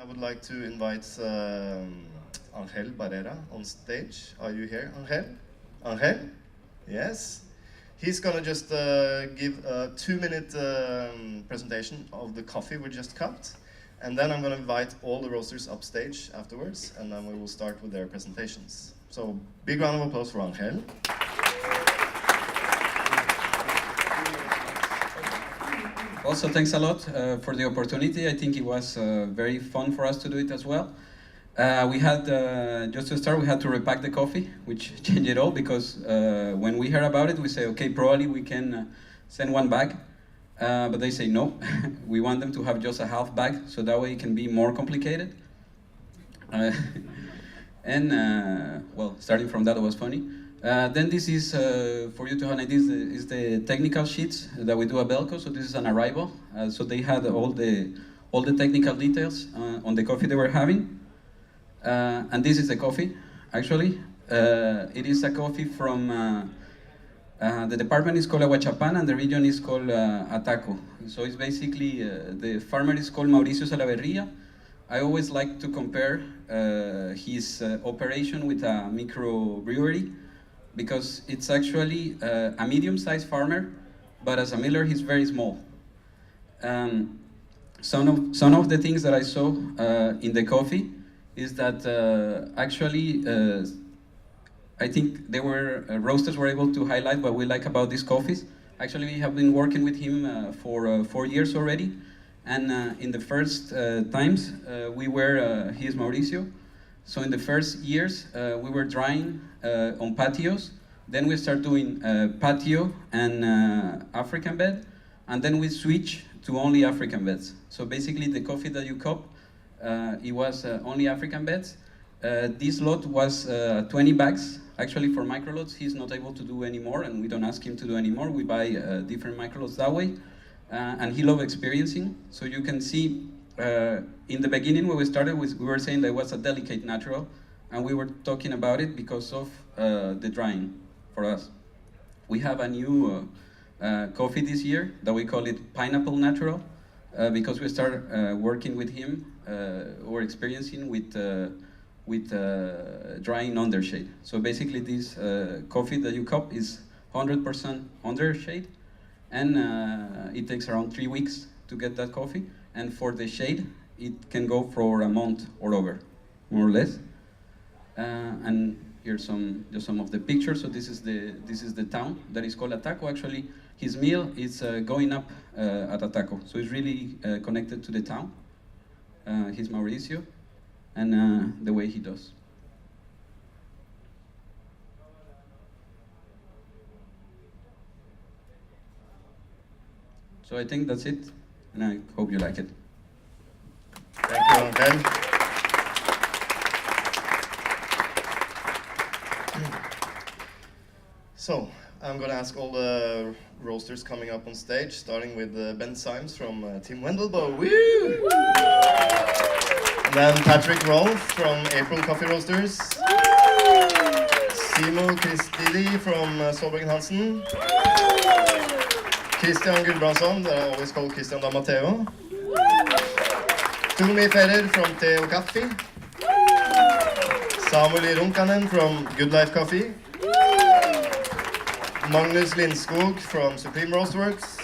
I would like to invite Angel Barrera on stage. Are you here, Angel? Angel? Yes. He's gonna just give a 2-minute presentation of the coffee we just cupped. And then I'm gonna invite all the roasters upstage afterwards, and then we will start with their presentations. So, big round of applause for Angel. Also, thanks a lot for the opportunity. I think it was very fun for us to do it as well. We had, just to start, we had to repack the coffee, which changed it all, because when we heard about it, we say, okay, probably we can send one bag. But they say no, we want them to have just a half bag, so that way it can be more complicated. Well, starting from that, it was funny. Then this is, for you to have an idea, is the technical sheets that we do at Belco. So this is an arrival. So they had all the technical details on the coffee they were having. And this is the coffee, actually. It is a coffee from, the department is called Aguachapán and the region is called Ataco. So it's basically, the farmer is called Mauricio Salaverria. I always like to compare his operation with a microbrewery, because it's actually a medium-sized farmer, but as a miller, he's very small. Some of the things that I saw in the coffee is that actually, I think roasters were able to highlight what we like about these coffees. Actually, we have been working with him for 4 years already, and in the first times, he is Mauricio. So in the first years, we were drying on patios. Then we start doing patio and African bed, and then we switch to only African beds. So basically, the coffee that you cup, it was only African beds. This lot was 20 bags. Actually, for micro lots, he's not able to do anymore, and we don't ask him to do anymore. We buy different micro lots that way, and he loved experiencing. So you can see. In the beginning, when we started, we were saying that it was a delicate natural, and we were talking about it because of the drying for us. We have a new coffee this year that we call it Pineapple Natural, because we started working with him or experiencing with drying under shade. So basically, this coffee that you cup is 100% under shade, and it takes around 3 weeks to get that coffee. And for the shade, it can go for a month or over, more or less. And here's just some of the pictures. So this is the town that is called Ataco. Actually, his mill is going up at Ataco, so it's really connected to the town. He's Mauricio, and the way he does. So I think that's it. And I hope you like it. Thank you, Angel. So, I'm going to ask all the roasters coming up on stage, starting with Ben Symes from Team Wendelbo. Woo! And then Patrick Rolfe from April Coffee Roasters. Simo Kristili from Solberg Hansen. Christian Gulbrandsson, that I always call Christian da Matteo. Tumi Ferrer from Teo Kaffi. Samuel Runkanen from Good Life Coffee. Magnus Lindskog from Supreme Roastworks.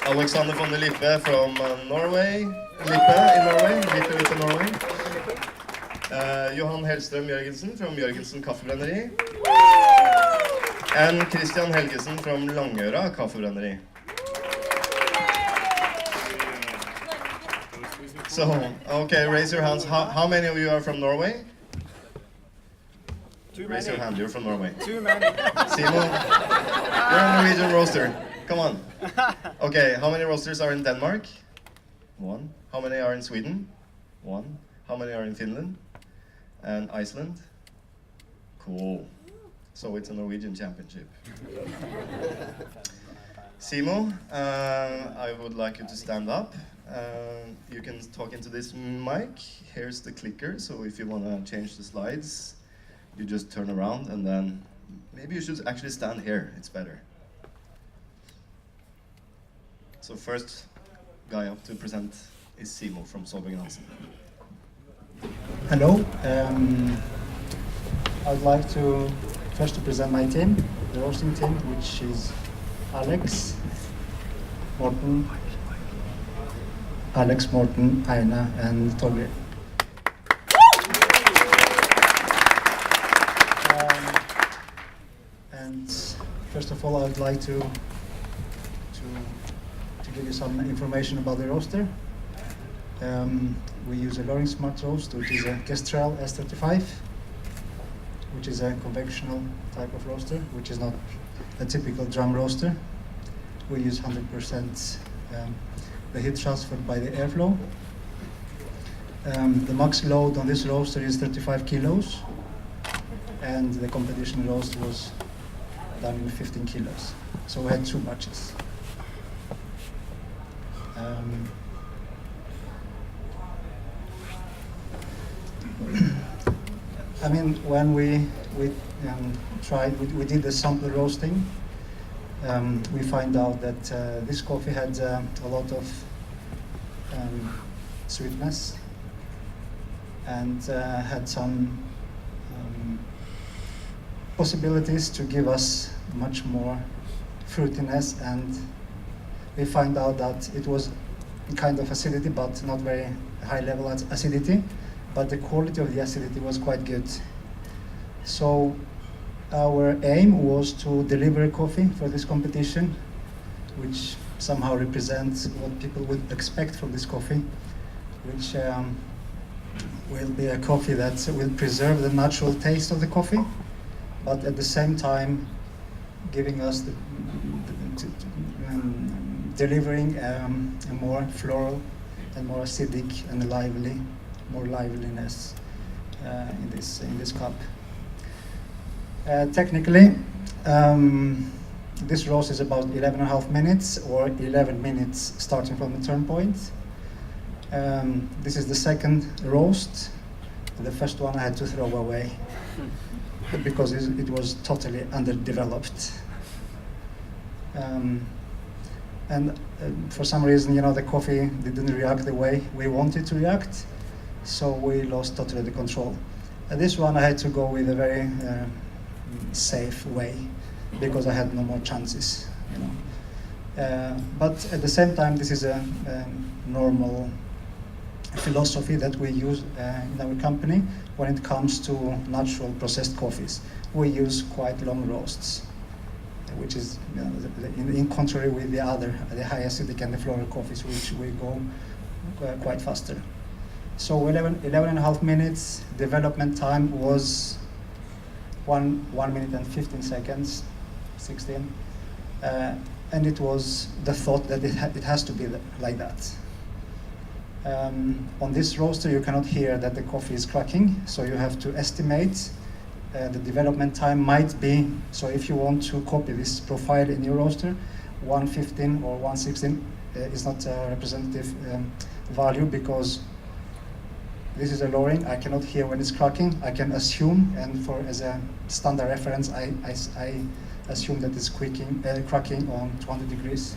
Alexander von der Lippe from Norway. Lippe in Norway. Lippe, Norway. Johan Hellstrøm Jørgensen from Jørgensen Kaffebrenneri. And Christian Helgesen from Langøra Kaffebrenneri. So, okay, raise your hands. How many of you are from Norway? Raise your hand, you're from Norway. Too many. Simon, you're a Norwegian roaster. Come on. Okay, how many roasters are in Denmark? 1. How many are in Sweden? 1. How many are in Finland? And Iceland? Cool. So it's a Norwegian championship. Simo, I would like you to stand up. You can talk into this mic. Here's the clicker, so if you want to change the slides, you just turn around, and then maybe you should actually stand here. It's better. So first guy up to present is Simo from Solving Hansen. Hello. I'd like to first to present my team, the roasting team, which is Alex, Morten, Aina, and Torgeir. And first of all, I would like to give you some information about the roaster. We use a Loring Smart Roast, which is a Kestrel S35, which is a conventional type of roaster, which is not a typical drum roaster. We use 100% the heat transferred by the airflow. The max load on this roaster is 35 kilos, and the competition roast was done in 15 kilos. So we had 2 batches. I mean, when we did the sample roasting, we find out that this coffee had a lot of sweetness and had some possibilities to give us much more fruitiness, and we find out that it was kind of acidity, but not very high level acidity, but the quality of the acidity was quite good. So our aim was to deliver coffee for this competition, which somehow represents what people would expect from this coffee, which will be a coffee that will preserve the natural taste of the coffee, but at the same time giving us delivering a more floral and more acidic and more liveliness in this cup. Technically, this roast is about 11.5 minutes or 11 minutes starting from the turn point. This is the second roast. The first one I had to throw away because it was totally underdeveloped. And for some reason, the coffee didn't react the way we wanted to react, so we lost totally the control. This one I had to go with a very safe way because I had no more chances, But at the same time, this is a normal philosophy that we use in our company when it comes to natural processed coffees. We use quite long roasts, which is in contrary with the high acidic and the floral coffees, which we go quite faster. So 11.5 minutes. Development time was 1 minute and 15 seconds, 16. And it was the thought that it has to be like that. On this roaster, you cannot hear that the coffee is cracking, so you have to estimate the development time might be, so if you want to copy this profile in your roaster, 1:15 or 1:16 is not a representative value, because this is a Loring. I cannot hear when it's cracking. I can assume, and as a standard reference, I assume that it's cracking on 200 degrees.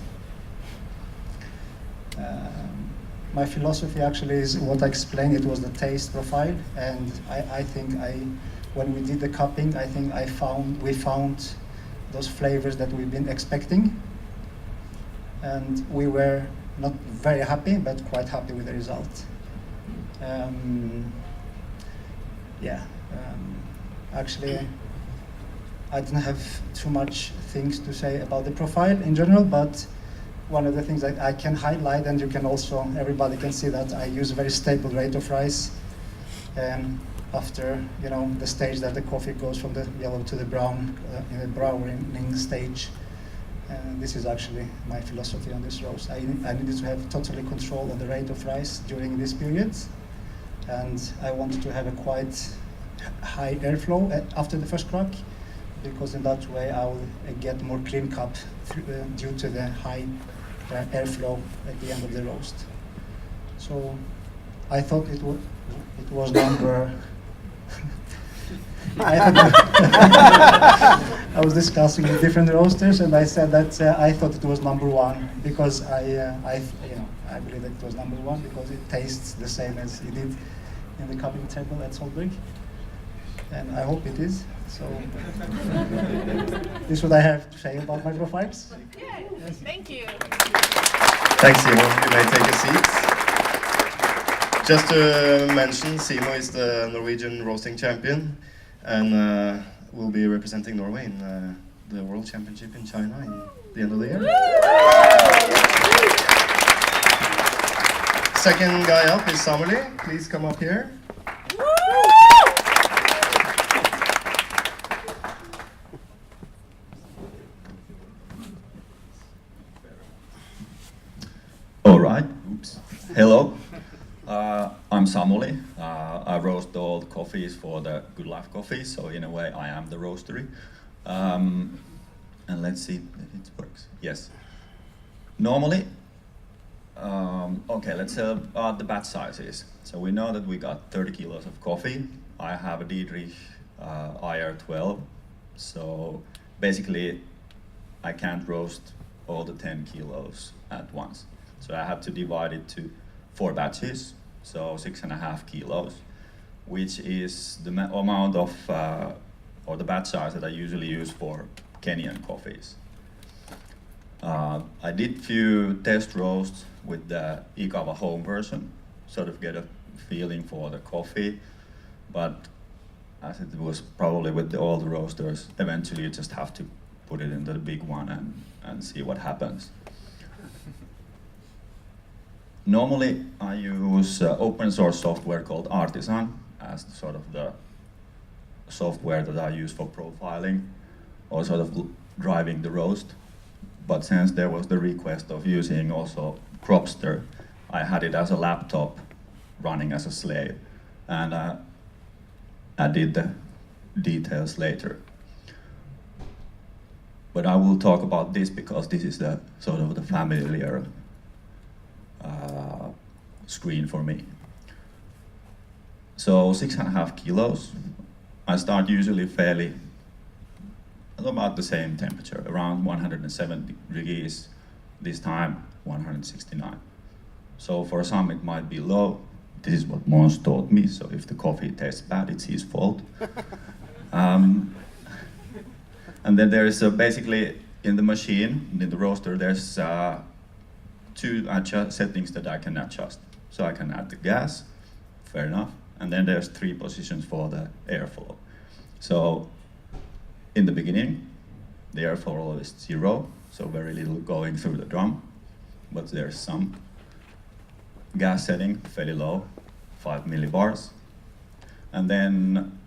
My philosophy actually is what I explained. It was the taste profile, and I think when we did the cupping, I think we found those flavors that we've been expecting, and we were not very happy, but quite happy with the result. Actually, I didn't have too much things to say about the profile in general, but one of the things that I can highlight, and everybody can see that I use a very stable rate of rise after the stage that the coffee goes from the yellow to the brown in the browning stage. This is actually my philosophy on this roast. I needed to have totally control of the rate of rise during this period, and I wanted to have a quite high airflow after the first crack, because in that way I will get more clean cup due to the high airflow at the end of the roast. So I thought it was number I was discussing with different roasters, and I said that I thought it was number one because I believe that it was number one because it tastes the same as it did in the cupping table at Solberg, and I hope it is. So this is what I have to say about my profiles. Yes. Thank you. Thanks, Simo. You may take a seat. Just to mention, Simo is the Norwegian roasting champion and will be representing Norway in the World Championship in China in the end of the year. Second guy up is Samuli. Please come up here. All right. Oops. Hello. I'm Samuli. I roast all the coffees for the Good Life Coffee, so in a way I am the roastery. And let's see if it works. Yes. Normally, okay, let's say about the batch sizes. So we know that we got 30 kilos of coffee. I have a Diedrich IR12, so basically I can't roast all the 10 kilos at once. So I have to divide it to 4 batches, so 6.5 kilos, which is the amount of, or the batch size that I usually use for Kenyan coffees. I did few test roasts with the Ikawa home version, sort of get a feeling for the coffee, but as it was probably with all the roasters, eventually you just have to put it into the big one and see what happens. Normally, I use open source software called Artisan as sort of the software that I use for profiling or sort of driving the roast. But since there was the request of using also Cropster, I had it as a laptop running as a slave, and I did the details later. But I will talk about this because this is the sort of the familiar screen for me. So 6.5 kilos. I start usually fairly about the same temperature, around 170 degrees. This time 169. So for some it might be low. This is what Mons taught me. So if the coffee tastes bad, it's his fault. And then there is basically in the machine, in the roaster, there's 2 settings that I can adjust. So I can add the gas, fair enough, and then there's 3 positions for the airflow. So in the beginning, the airflow is 0, so very little going through the drum, but there's some gas setting, fairly low, 5 millibars. And then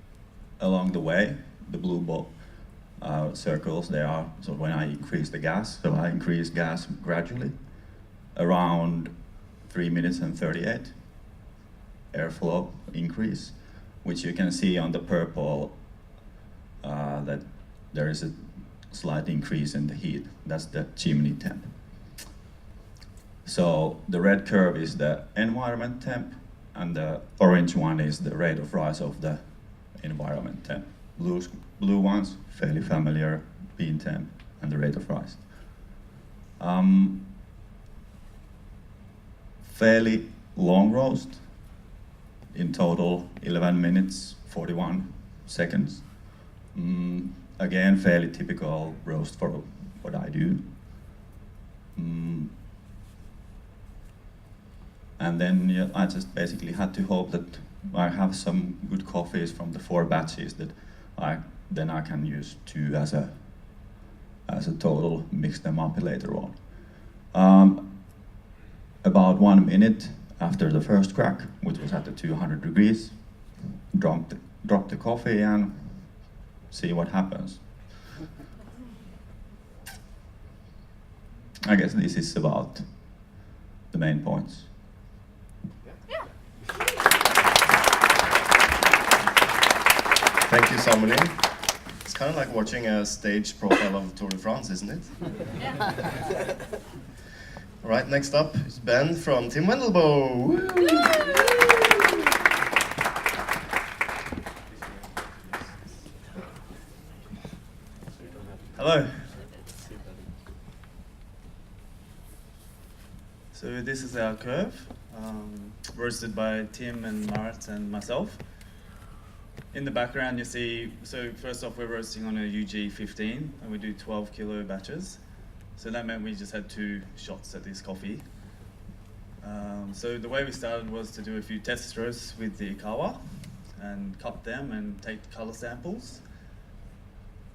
along the way, the blue circles, they are, so when I increase the gas, so I increase gas gradually, around 3 minutes and 38, airflow increase, which you can see on the purple that there is a slight increase in the heat. That's the chimney temp. So the red curve is the environment temp, and the orange one is the rate of rise of the environment temp. Blue ones, fairly familiar, bean temp, and the rate of rise. Fairly long roast, in total 11 minutes, 41 seconds. Again, fairly typical roast for what I do. And then I just basically had to hope that I have some good coffees from the 4 batches that I can use 2 as a total, mix them up later on. About 1 minute after the first crack, which was at the 200 degrees, drop the coffee and see what happens. I guess this is about the main points. Yeah. Thank you, Samuli. It's kind of like watching a stage profile of Tour de France, isn't it? Yeah. All right, next up is Ben from Team Wendelboe. Woo! Hello. So this is our curve, roasted by Tim and Marit and myself. In the background you see, so first off we're roasting on a UG15 and we do 12 kilo batches. So that meant we just had 2 shots at this coffee. So the way we started was to do a few test roasts with the kawa and cup them and take colour samples,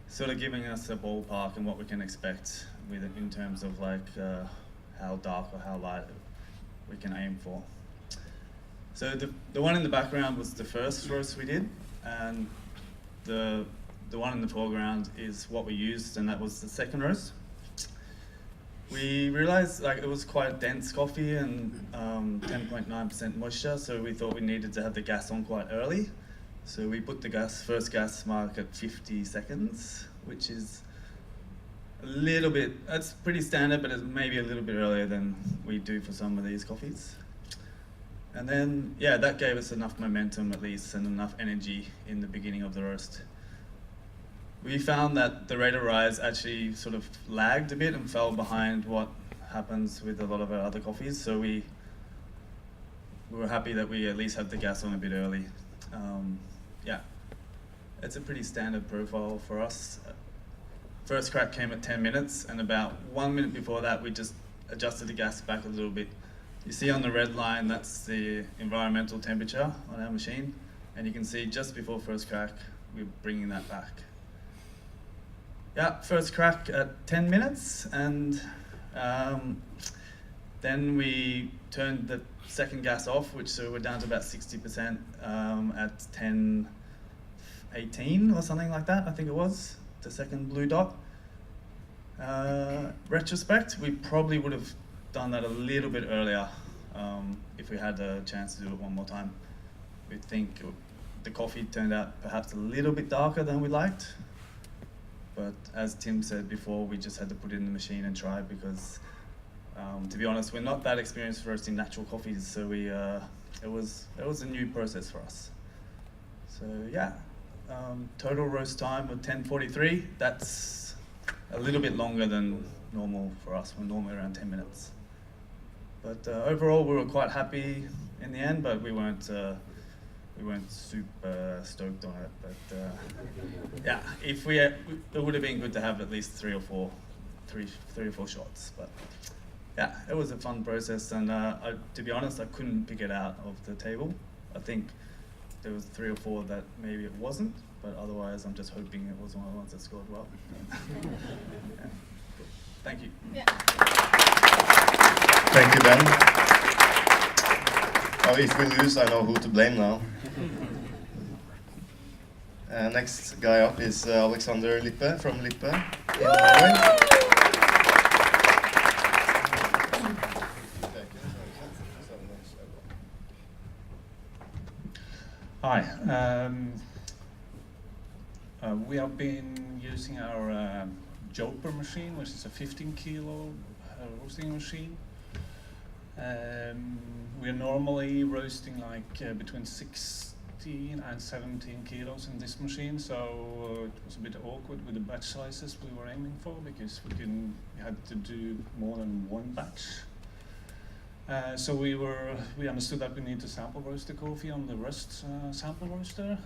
sort of giving us a ballpark and what we can expect with it in terms of like how dark or how light we can aim for. So the one in the background was the first roast we did, and the one in the foreground is what we used, and that was the second roast. We realized like it was quite a dense coffee and 10.9% moisture, so we thought we needed to have the gas on quite early. So we put the first gas mark at 50 seconds, which is a little bit, that's pretty standard, but it's maybe a little bit earlier than we do for some of these coffees. And then, yeah, that gave us enough momentum at least and enough energy in the beginning of the roast. We found that the rate of rise actually sort of lagged a bit and fell behind what happens with a lot of our other coffees, so we were happy that we at least had the gas on a bit early. Yeah, it's a pretty standard profile for us. First crack came at 10 minutes, and about 1 minute before that we just adjusted the gas back a little bit. You see on the red line, that's the environmental temperature on our machine, and you can see just before first crack we're bringing that back. Yeah, first crack at 10 minutes, and then we turned the second gas off, so we're down to about 60% at 10:18 or something like that, I think it was, the second blue dot. Retrospect, we probably would have done that a little bit earlier if we had a chance to do it one more time. We think the coffee turned out perhaps a little bit darker than we liked, but as Tim said before, we just had to put it in the machine and try because to be honest, we're not that experienced roasting natural coffees, so it was a new process for us. So yeah, total roast time of 10:43. That's a little bit longer than normal for us. We're normally around 10 minutes. But overall, we were quite happy in the end, but we weren't super stoked on it. But yeah, it would have been good to have at least three or four shots. But yeah, it was a fun process, and to be honest, I couldn't pick it out of the table. I think there was 3 or 4 that maybe it wasn't, but otherwise I'm just hoping it was one of the ones that scored well. Yeah. Thank you. Yeah. Thank you, Ben. Oh, if we lose, I know who to blame now. Next guy up is Alexander Lippe from Lippe in Norway. Hi. We have been using our Joper machine, which is a 15 kilo roasting machine. We are normally roasting like between 16 and 17 kilos in this machine, so it was a bit awkward with the batch sizes we were aiming for because we had to do more than one batch. So we understood that we need to sample roast the coffee on the Rust sample roaster.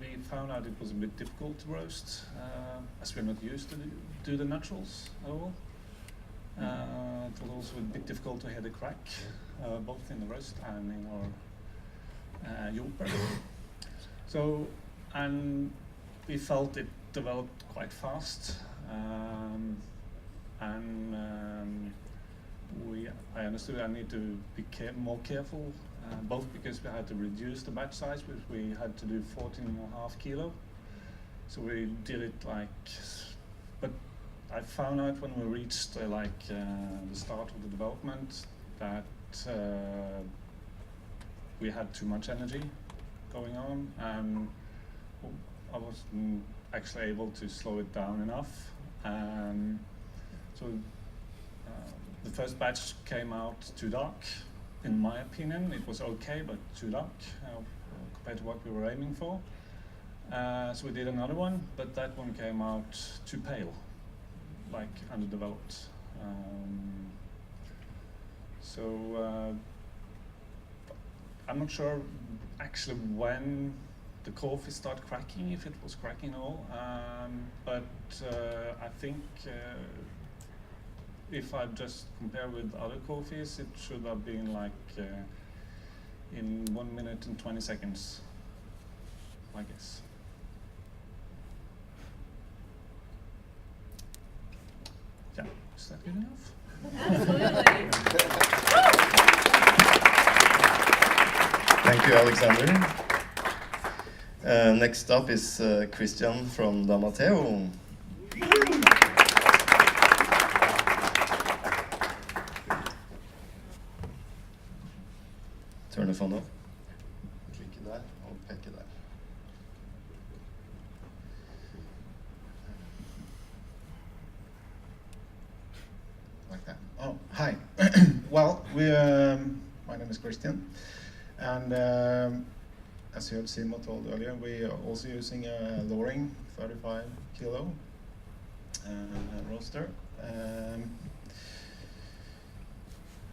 We found out it was a bit difficult to roast, as we're not used to do the naturals at all. It was also a bit difficult to hear the crack, both in the roast and in our Joper. So, and we felt it developed quite fast, I understood I need to be more careful, both because we had to reduce the batch size, which we had to do 14.5 kilo. So we did it but I found out when we reached the start of the development that we had too much energy going on, and I wasn't actually able to slow it down enough. So the first batch came out too dark, in my opinion. It was okay, but too dark compared to what we were aiming for. So we did another one, but that one came out too pale, like underdeveloped. So I'm not sure actually when the coffee started cracking, if it was cracking at all, but I think if I just compare with other coffees, it should have been like in 1 minute and 20 seconds, I guess. Yeah, is that good enough? Absolutely. Thank you, Alexander. Next up is Christian from Damateo. Turn the phone off. Klikke der og peke der. Like that. Oh, hi. Well, my name is Christian, and as you have Simo told earlier, we are also using a Loring 35 kilo roaster,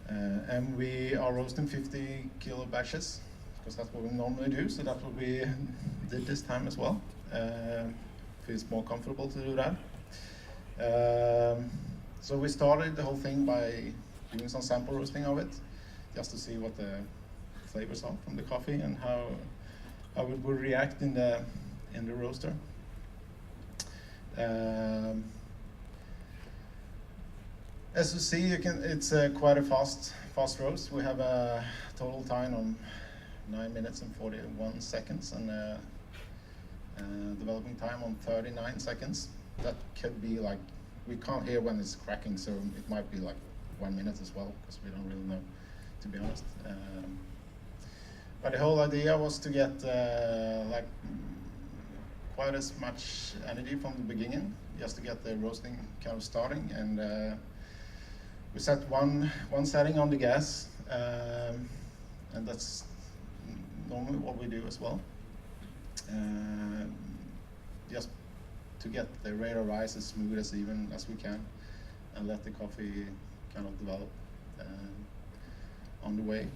and we are roasting 50 kilo batches because that's what we normally do. So that's what we did this time as well. Feels more comfortable to do that. So we started the whole thing by doing some sample roasting of it, just to see what the flavors are from the coffee and how it would react in the roaster. As you see, it's quite a fast roast. We have a total time of 9 minutes and 41 seconds and developing time on 39 seconds. That could be like, we can't hear when it's cracking, so it might be like 1 minute as well, because we don't really know, to be honest. But the whole idea was to get like quite as much energy from the beginning, just to get the roasting kind of starting. And we set one setting on the gas, and that's normally what we do as well. Just to get the rate of rise as smooth as even as we can, and let the coffee kind of develop on the way.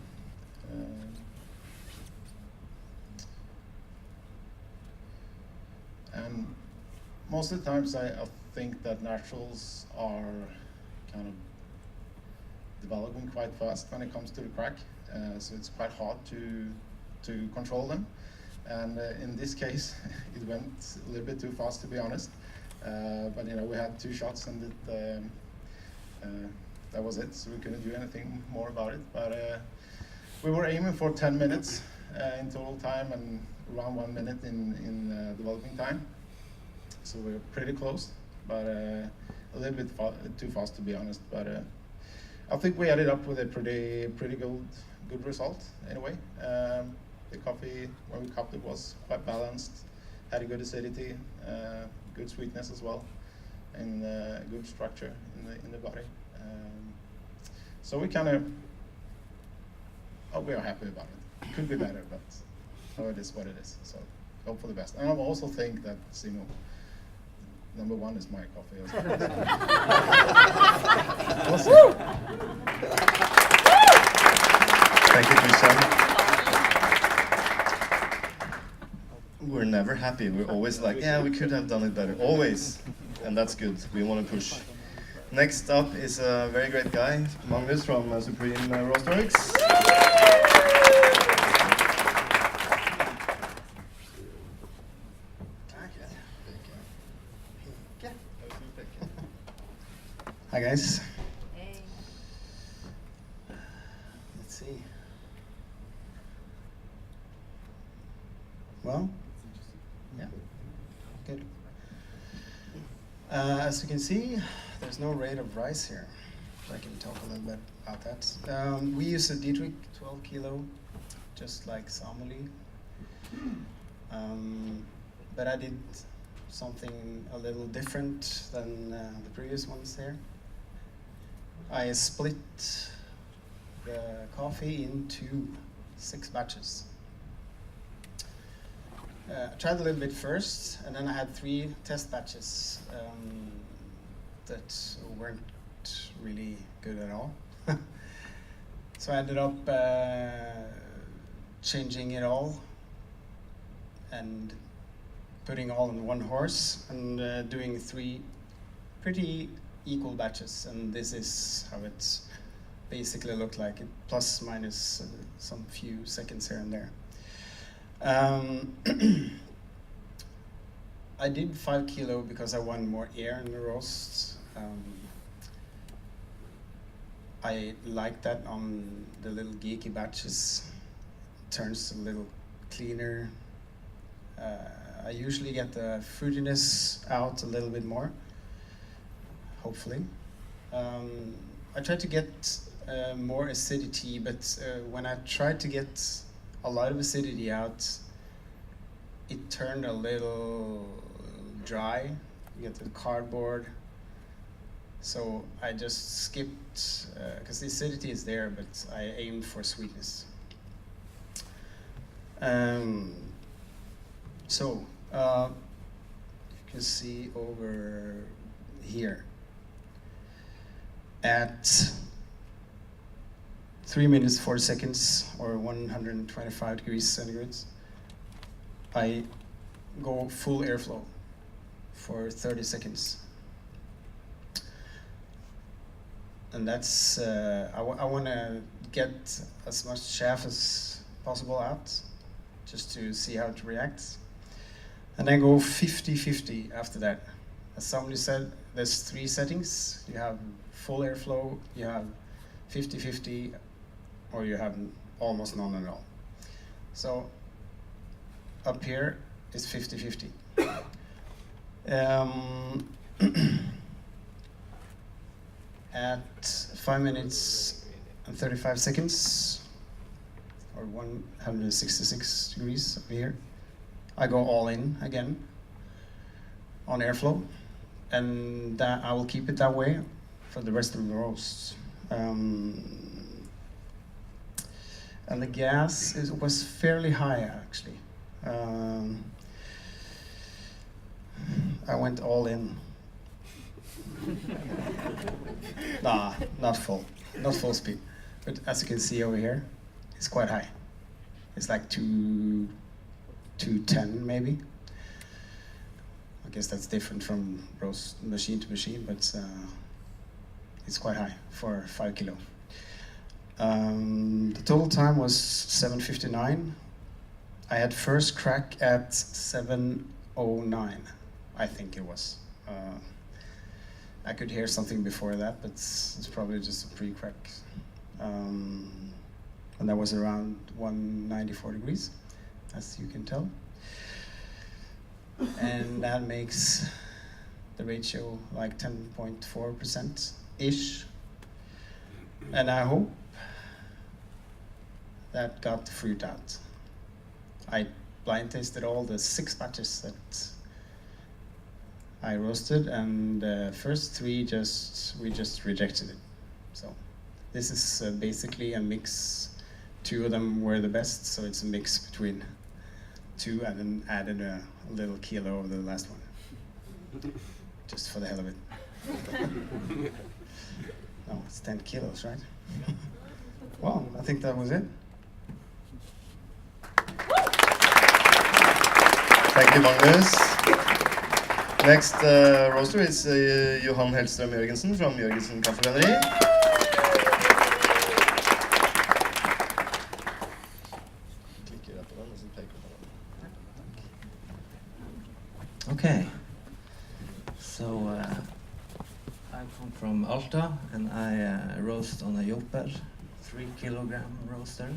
And most of the times I think that naturals are kind of developing quite fast when it comes to the crack, so it's quite hard to control them. And in this case, it went a little bit too fast, to be honest. But you know, we had 2 shots, and that was it. So we couldn't do anything more about it. But we were aiming for 10 minutes in total time, and around 1 minute in developing time. So we were pretty close, but a little bit too fast, to be honest. But I think we ended up with a pretty good result anyway. The coffee, when we cupped it, was quite balanced, had a good acidity, good sweetness as well, and good structure in the body. So we kind of, we are happy about it. Could be better, but it is what it is. So hope for the best. And I also think that Simo, number 1 is my coffee as well. Awesome. Thank you, Christian. We're never happy. We're always like, yeah, we could have done it better. Always. And that's good. We want to push. Next up is a very great guy, Magnus from Supreme Roasterix. Hi guys. Hey. Let's see. Well, yeah, good. As you can see, there's no rate of rise here. I can talk a little bit about that. We use a Dietrich 12 kilo, just like Samuli. But I did something a little different than the previous ones here. I split the coffee into 6 batches. I tried a little bit first, and then I had 3 test batches that weren't really good at all. So I ended up changing it all and putting all in one horse and doing 3 pretty equal batches, and this is how it basically looked like, it plus minus some few seconds here and there. I did 5 kilo because I wanted more air in the roast. I like that on the little geeky batches. It turns a little cleaner. I usually get the fruitiness out a little bit more, hopefully. I try to get more acidity, but when I tried to get a lot of acidity out, it turned a little dry. You get the cardboard. So I just skipped, because the acidity is there, but I aimed for sweetness. You can see over here at 3 minutes 40 seconds or 125 degrees centigrade, I go full airflow for 30 seconds. And that's, I want to get as much chaff as possible out, just to see how it reacts. And then go 50-50 after that. As somebody said, there's 3 settings. You have full airflow, you have 50-50, or you have almost none at all. So up here is 50-50. At 5 minutes and 35 seconds, or 166 degrees over here, I go all in again on airflow, and that I will keep it that way for the rest of the roast. And the gas was fairly high, actually. I went all in. Nah, not full speed. But as you can see over here, it's quite high. It's like 210 maybe. I guess that's different from roast machine to machine, but it's quite high for 5 kilo. The total time was 7:59. I had first crack at 7:09, I think it was. I could hear something before that, but it's probably just a pre-crack. And that was around 194 degrees, as you can tell. And that makes the ratio like 10.4%-ish. And I hope that got the fruit out. I blind tasted all the 6 batches that I roasted, and the first 3 we just rejected it. So this is basically a mix. 2 of them were the best, so it's a mix between 2, and then added a little kilo of the last one, just for the hell of it. No, it's 10 kilos, right? Well, I think that was it. Thank you, Magnus. Next roaster is Johan Hellstrøm Jørgensen from Jørgensen Kaffebrenneri. Okay, so I come from Alta, and I roast on a Jopel 3 kilogram roaster,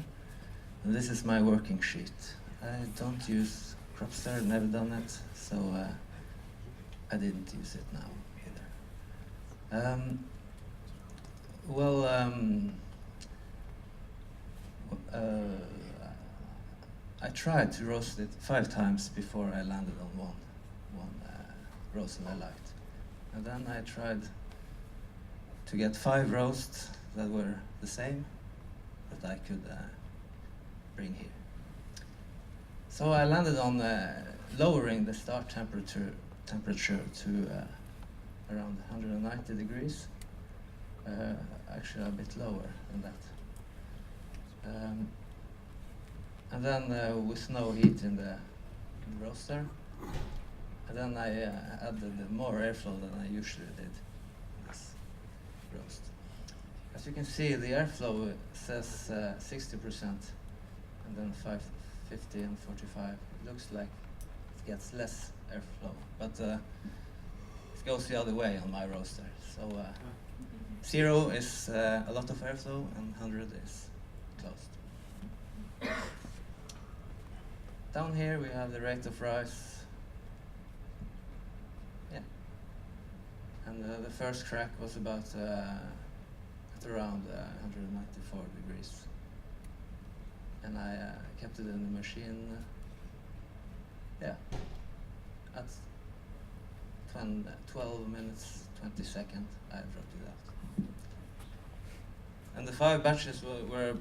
and this is my working sheet. I don't use Cropster, never done it, so I didn't use it now either. I tried to roast it 5 times before I landed on one roast that I liked. And then I tried to get 5 roasts that were the same that I could bring here. So I landed on lowering the start temperature to around 190 degrees. Actually a bit lower than that. And then with no heat in the roaster. And then I added more airflow than I usually did in this roast. As you can see, the airflow says 60%, and then 50 and 45. It looks like it gets less airflow, but it goes the other way on my roaster. So 0 is a lot of airflow, and 100 is closed. Down here we have the rate of rise. Yeah. And the first crack was about at around 194 degrees. And I kept it in the machine, yeah, at 12 minutes, 20 seconds, I dropped it out. And the 5 batches were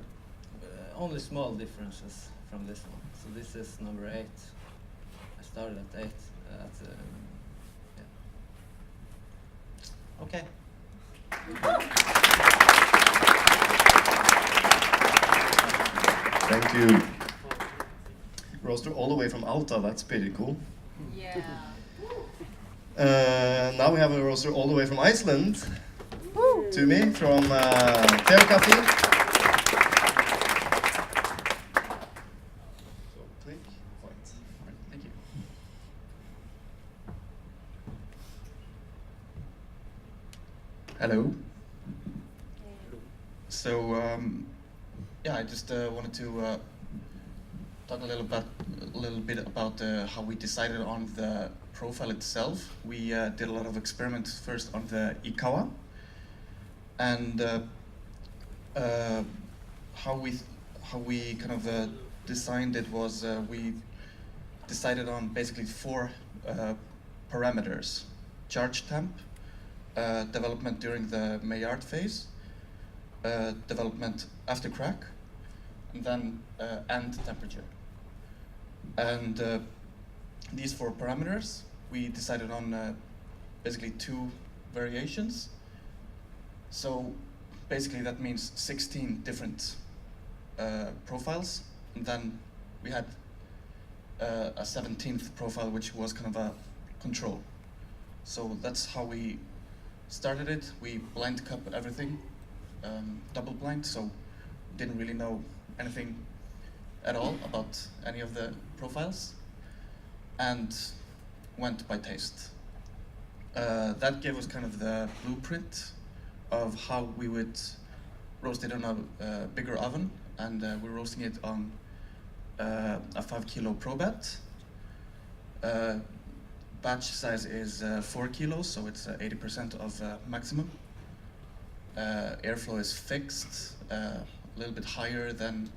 only small differences from this one. So this is number 8. I started at 8. Yeah. Okay. Thank you. Roaster all the way from Alta, that's pretty cool. Yeah. Now we have a roaster all the way from Iceland. To me, from Theocafé. So click, point. Right, thank you. Hello. So, yeah, I just wanted to talk a little bit about how we decided on the profile itself. We did a lot of experiments first on the Ikawa, and how we kind of designed it was we decided on basically 4 parameters: charge temp, development during the Maillard phase, development after crack, and then end temperature. And these 4 parameters, we decided on basically 2 variations. So basically that means 16 different profiles, and then we had a 17th profile, which was kind of a control. So that's how we started it. We blind cup everything, double blind, so didn't really know anything at all about any of the profiles, and went by taste. That gave us kind of the blueprint of how we would roast it on a bigger oven, and we're roasting it on a 5 kilo ProBat. Batch size is 4 kilos, so it's 80% of maximum. Airflow is fixed, a little bit higher than,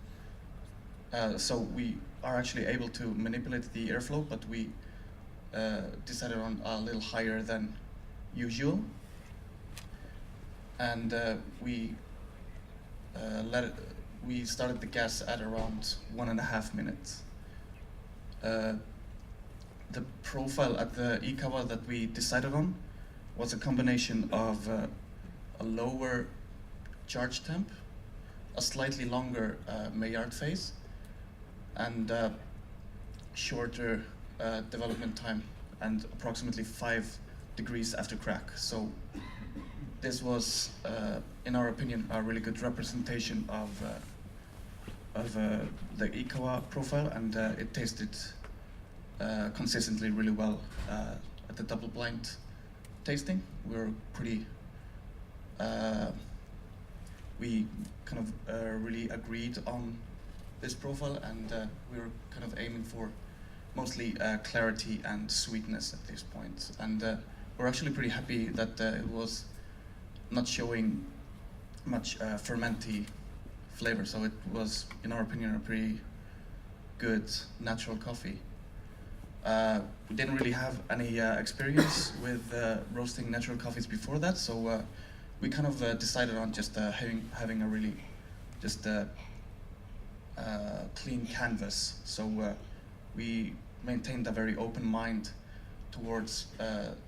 so we are actually able to manipulate the airflow, but we decided on a little higher than usual. And we started the gas at around 1.5 minutes. The profile at the Ikawa that we decided on was a combination of a lower charge temp, a slightly longer Maillard phase, and shorter development time, and approximately 5 degrees after crack. So this was, in our opinion, a really good representation of the Ikawa profile, and it tasted consistently really well at the double blind tasting. We're pretty, we kind of really agreed on this profile, and we were kind of aiming for mostly clarity and sweetness at this point. And we're actually pretty happy that it was not showing much fermenty flavor, so it was, in our opinion, a pretty good natural coffee. We didn't really have any experience with roasting natural coffees before that, so we kind of decided on just having a really just clean canvas. So we maintained a very open mind towards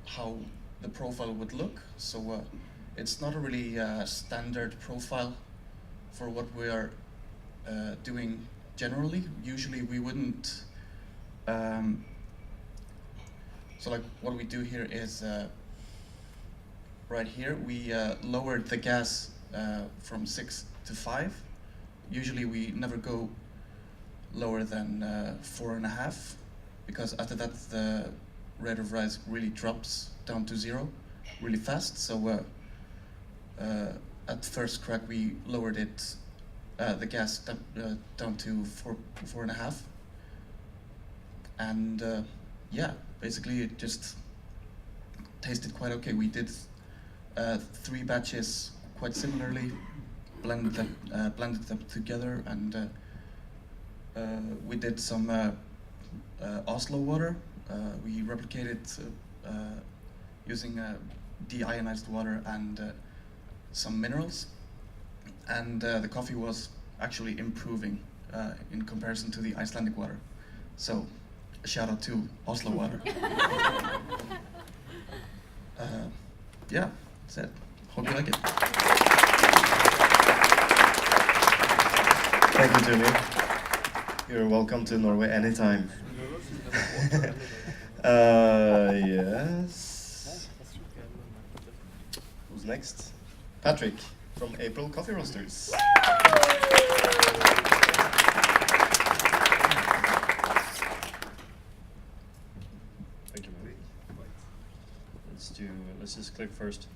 how the profile would look. So it's not a really standard profile for what we are doing generally. Usually we wouldn't. So like what we do here is right here we lowered the gas from 6 to 5. Usually we never go lower than 4.5, because after that the rate of rise really drops down to 0 really fast. So at first crack we lowered it, the gas down to 4.5, and yeah, basically it just tasted quite okay. We did 3 batches quite similarly, blended them together, and we did some Oslo water. We replicated using deionized water and some minerals, and the coffee was actually improving in comparison to the Icelandic water. So a shout out to Oslo water. Yeah, that's it. Hope you like it. Thank you, Jimmy. You're welcome to Norway anytime. Yes. Who's next? Patrick from April Coffee Roasters. Thank you, Mary. Let's just click first.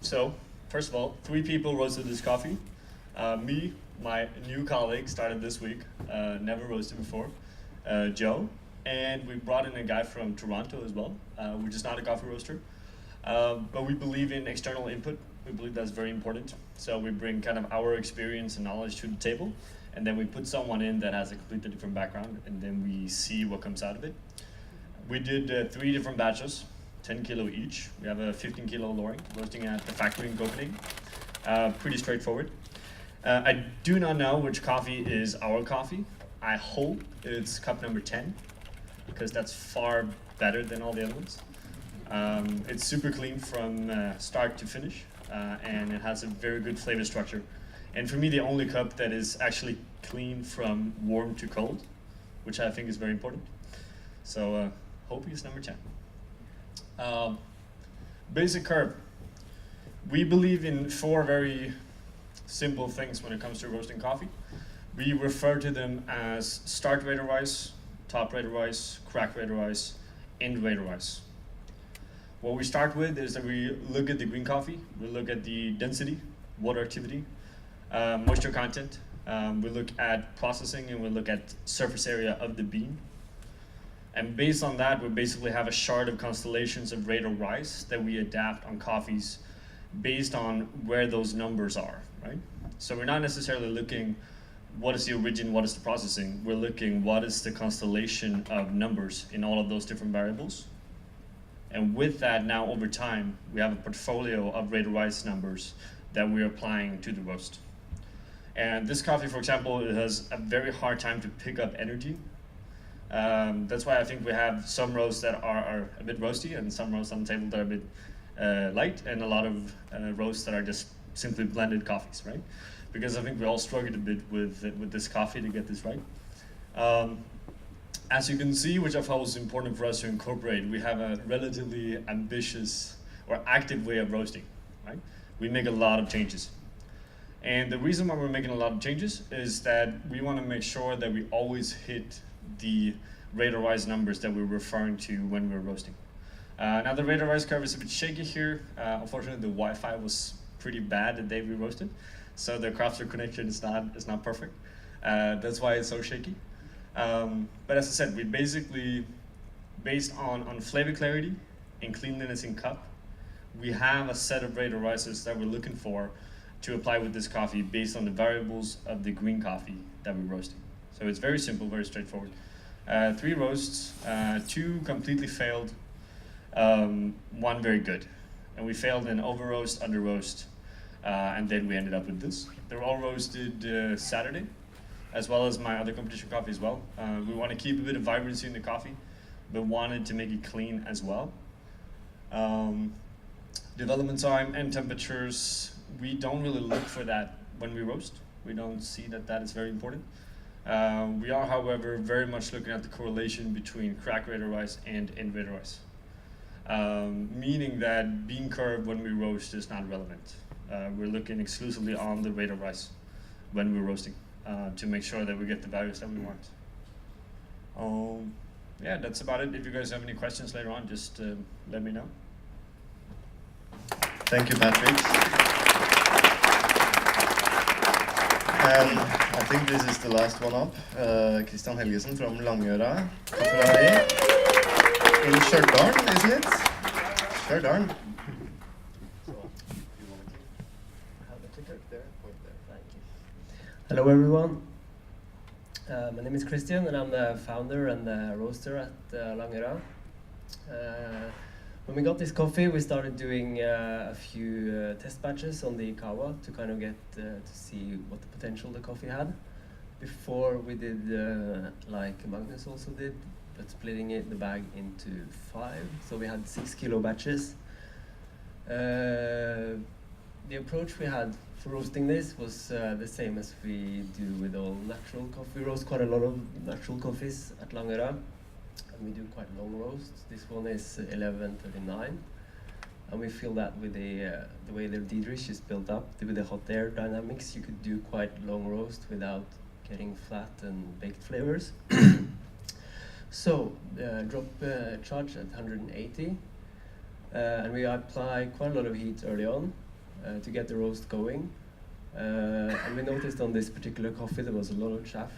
So, first of all, 3 people roasted this coffee. Me, my new colleague, started this week, never roasted before, Joe, and we brought in a guy from Toronto as well, which is not a coffee roaster, but we believe in external input. We believe that's very important. So we bring kind of our experience and knowledge to the table, and then we put someone in that has a completely different background, and then we see what comes out of it. We did 3 different batches, 10 kilo each. We have a 15 kilo Loring roasting at the factory in Copenhagen. Pretty straightforward. I do not know which coffee is our coffee. I hope it's cup number 10, because that's far better than all the other ones. It's super clean from start to finish, and it has a very good flavor structure. And for me, the only cup that is actually clean from warm to cold, which I think is very important. So hope it's number 10. Basic curve. We believe in 4 very simple things when it comes to roasting coffee. We refer to them as start rate of rise, top rate of rise, crack rate of rise, end rate of rise. What we start with is that we look at the green coffee, we look at the density, water activity, moisture content, we look at processing, and we look at surface area of the bean. And based on that, we basically have a chart of constellations of rate of rise that we adapt on coffees based on where those numbers are, right? So we're not necessarily looking what is the origin, what is the processing. We're looking what is the constellation of numbers in all of those different variables. And with that, now over time, we have a portfolio of rate of rise numbers that we're applying to the roast. And this coffee, for example, it has a very hard time to pick up energy. That's why I think we have some roasts that are a bit roasty, and some roasts on the table that are a bit light, and a lot of roasts that are just simply blended coffees, right? Because I think we all struggled a bit with this coffee to get this right. As you can see, which I thought was important for us to incorporate, we have a relatively ambitious or active way of roasting, right? We make a lot of changes. And the reason why we're making a lot of changes is that we want to make sure that we always hit the rate of rise numbers that we're referring to when we're roasting. Now the rate of rise curve is a bit shaky here. Unfortunately, the Wi-Fi was pretty bad the day we roasted, so the crafter connection is not perfect. That's why it's so shaky. But as I said, we basically, based on flavor clarity and cleanliness in cup, we have a set of rate of rises that we're looking for to apply with this coffee based on the variables of the green coffee that we're roasting. So it's very simple, very straightforward. 3 roasts, 2 completely failed, 1 very good. And we failed in over roast, under roast, and then we ended up with this. They were all roasted Saturday. as well as my other competition coffee as well. We want to keep a bit of vibrancy in the coffee, but wanted to make it clean as well. Development time and temperatures, we don't really look for that when we roast. We don't see that that is very important. We are, however, very much looking at the correlation between crack rate of rise and end rate of rise. Meaning that bean curve when we roast is not relevant. We're looking exclusively on the rate of rise when we're roasting to make sure that we get the values that we want. Yeah, that's about it. If you guys have any questions later on, just let me know. Thank you, Patrick. And I think this is the last one up. Christian Helgesen from Langøra. In Stjørdal, isn't it? Stjørdal. Hello everyone. My name is Christian and I'm the founder and the roaster at Langøra. When we got this coffee, we started doing a few test batches on the kawa to kind of get to see what the potential the coffee had. Before we did, like Magnus also did, but splitting the bag into 5. So we had 6 kilo batches. The approach we had for roasting this was the same as we do with all natural coffee. We roast quite a lot of natural coffees at Langøra, and we do quite long roasts. This one is 11:39, and we feel that with the way the dish is built up, with the hot air dynamics, you could do quite long roast without getting flat and baked flavors. So drop charge at 180, and we apply quite a lot of heat early on to get the roast going. And we noticed on this particular coffee there was a lot of chaff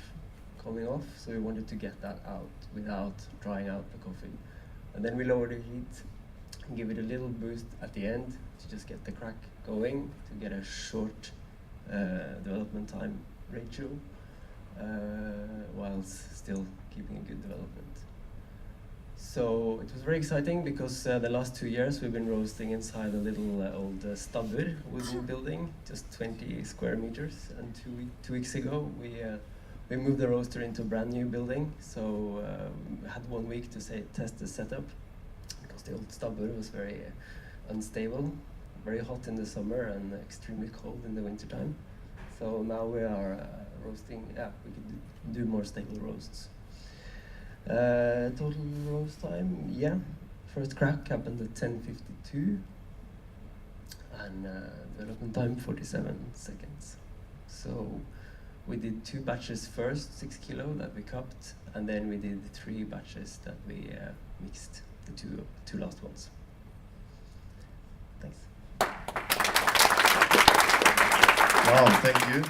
coming off, so we wanted to get that out without drying out the coffee. And then we lower the heat and give it a little boost at the end to just get the crack going, to get a short development time ratio, whilst still keeping a good development. So it was very exciting because the last 2 years we've been roasting inside a little old stabbur wooden building, just 20 square meters. And two weeks ago we moved the roaster into a brand new building. So we had 1 week to test the setup because the old stabbur was very unstable, very hot in the summer and extremely cold in the winter time. So now we are roasting. Yeah, we can do more stable roasts. Total roast time, yeah. First crack happened at 10:52, and development time 47 seconds. So we did 2 batches first, 6 kilo that we cupped, and then we did 3 batches that we mixed, the two last ones. Thanks. Wow, thank you.